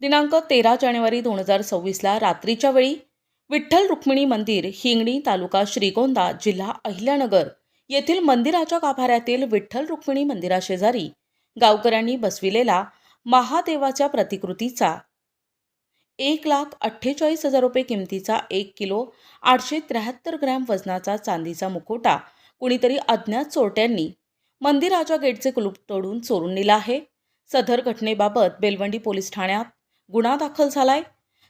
दिनांक 13 जानेवारी 2026ला रात्रीच्या वेळी विठ्ठल रुक्मिणी मंदिर, हिंगणी, तालुका श्रीगोंदा, जिल्हा अहिल्यानगर येथील मंदिराच्या गाभाऱ्यातील विठ्ठल रुक्मिणी मंदिराशेजारी गावकऱ्यांनी बसविलेला महादेवाच्या प्रतिकृतीचा 1,48,000 रुपये किमतीचा 1 किलो 873 ग्रॅम वजनाचा चांदीचा मुखवटा कुणीतरी अज्ञात चोरट्यांनी मंदिराच्या गेटचे कुलूप तोडून चोरून नेला आहे. सदर घटनेबाबत बेलवंडी पोलीस ठाण्यात गुन्हा दाखल झालाय.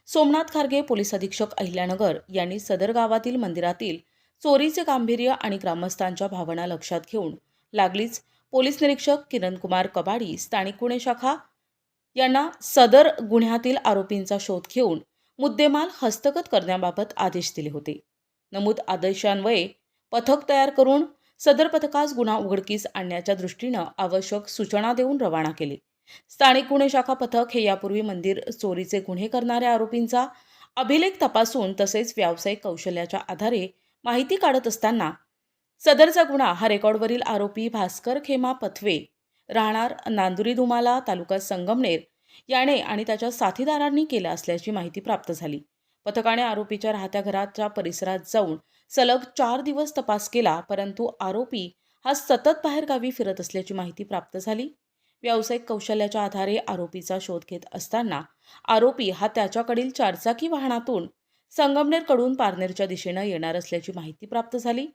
सोमनाथ खारगे, पोलीस अधीक्षक अहिल्यानगर यांनी सदर गावातील मंदिरातील चोरीचे गांभीर्य आणि ग्रामस्थांच्या भावना लक्षात घेऊन लागलीच पोलीस निरीक्षक किरण कुमार कबाडी, स्थानिक गुन्हे शाखा यांना सदर गुन्ह्यातील आरोपींचा शोध घेऊन मुद्देमाल हस्तगत करण्याबाबत आदेश दिले होते. नमूद आदेशान्वये पथक तयार करून सदर पथकास गुन्हा उघडकीस आणण्याच्या दृष्टीनं आवश्यक सूचना देऊन रवाना केले. स्थानिक गुन्हे शाखा पथक हे यापूर्वी मंदिर चोरीचे गुन्हे करणाऱ्या आरोपींचा अभिलेख तपासून तसेच व्यावसायिक कौशल्याच्या आधारे माहिती काढत असताना सदरचा गुन्हा हा रेकॉर्डवरील आरोपी भास्कर खेमा पथवे, राहणार नांदुरी दुमाला, तालुका संगमनेर याने आणि त्याच्या साथीदारांनी केला असल्याची माहिती प्राप्त झाली. पथकाने आरोपीच्या राहत्या घराच्या परिसरात जाऊन सलग 4 दिवस तपास केला, परंतु आरोपी हा सतत बाहेरगावी फिरत असल्याची माहिती प्राप्त झाली. व्यावसायिक कौशल्याच्या आधारे आरोपीचा शोध घेत असताना आरोपी हा त्याच्याकडील 4 चाकी वाहनातून संगमनेरकडून पारनेरच्या दिशेनं येणार असल्याची माहिती प्राप्त झाली.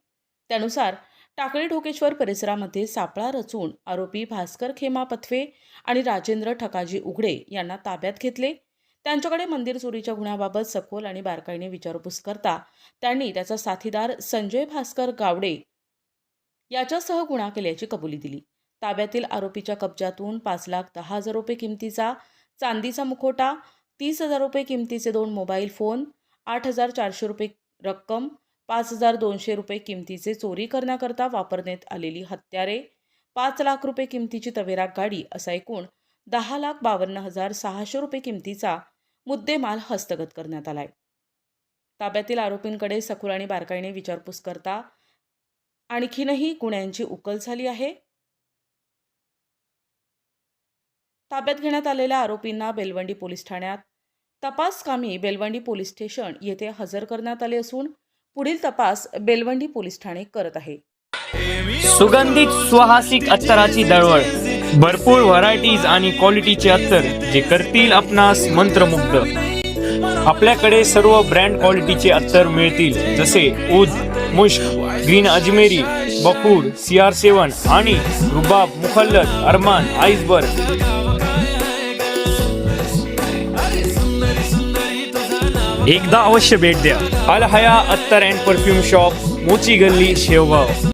त्यानुसार टाकळी ढोकेश्वर परिसरामध्ये सापळा रचून आरोपी भास्कर खेमा पथवे आणि राजेंद्र ठकाजी उघडे यांना ताब्यात घेतले. त्यांच्याकडे मंदिर चोरीच्या गुन्ह्याबाबत सखोल आणि बारकाईने विचारपूस करता त्यांनी त्याचा साथीदार संजय भास्कर गावडे याच्यासह गुन्हा केल्याची कबुली दिली. ताब्यातील आरोपीच्या कब्जातून 5,10,000 रुपये किमतीचा चांदीचा मुखवटा, 30,000 रुपये किमतीचे 2 मोबाईल फोन, 8,400 रुपये रक्कम, 5,200 रुपये किमतीचे चोरी करण्याकरता वापरण्यात आलेली हत्यारे, 5 लाख रुपये किमतीची तवेरा गाडी असा एकूण 10,52,600 रुपये किमतीचा मुद्देमाल हस्तगत करण्यात आलाय. ताब्यातील आरोपींकडे सखोल आणि बारकाईने विचारपूस करता आणखीनही गुन्ह्यांची उकल झाली आहे. ताब्यात घेण्यात आलेल्या आरोपींना बेलवंडी पोलीस ठाण्यात तपास कामी बेलवंडी पोलीस स्टेशन येथे हजर करण्यात आले असून पुढील तपास बेलवंडी पोलीस ठाणे करत आहे. सुगंधित सुवासिक अत्तराची दळवळ, भरपूर व्हरायटीज आणि क्वालिटीचे अत्तर जे करतील आपणास मंत्रमुग्ध. आपल्याकडे सर्व ब्रँड क्वालिटीचे अत्तर मिळतील, जसे उद, मुश्क, ग्रीन अजमेरी, बकूड, CR7 आणि रुबाब, मुखल्लत, अरमान, आइसबर्ग. एकदा अवश्य भेट द्या. अल हया अत्तर अँड परफ्यूम शॉप, मोची गल्ली, शेवगाव.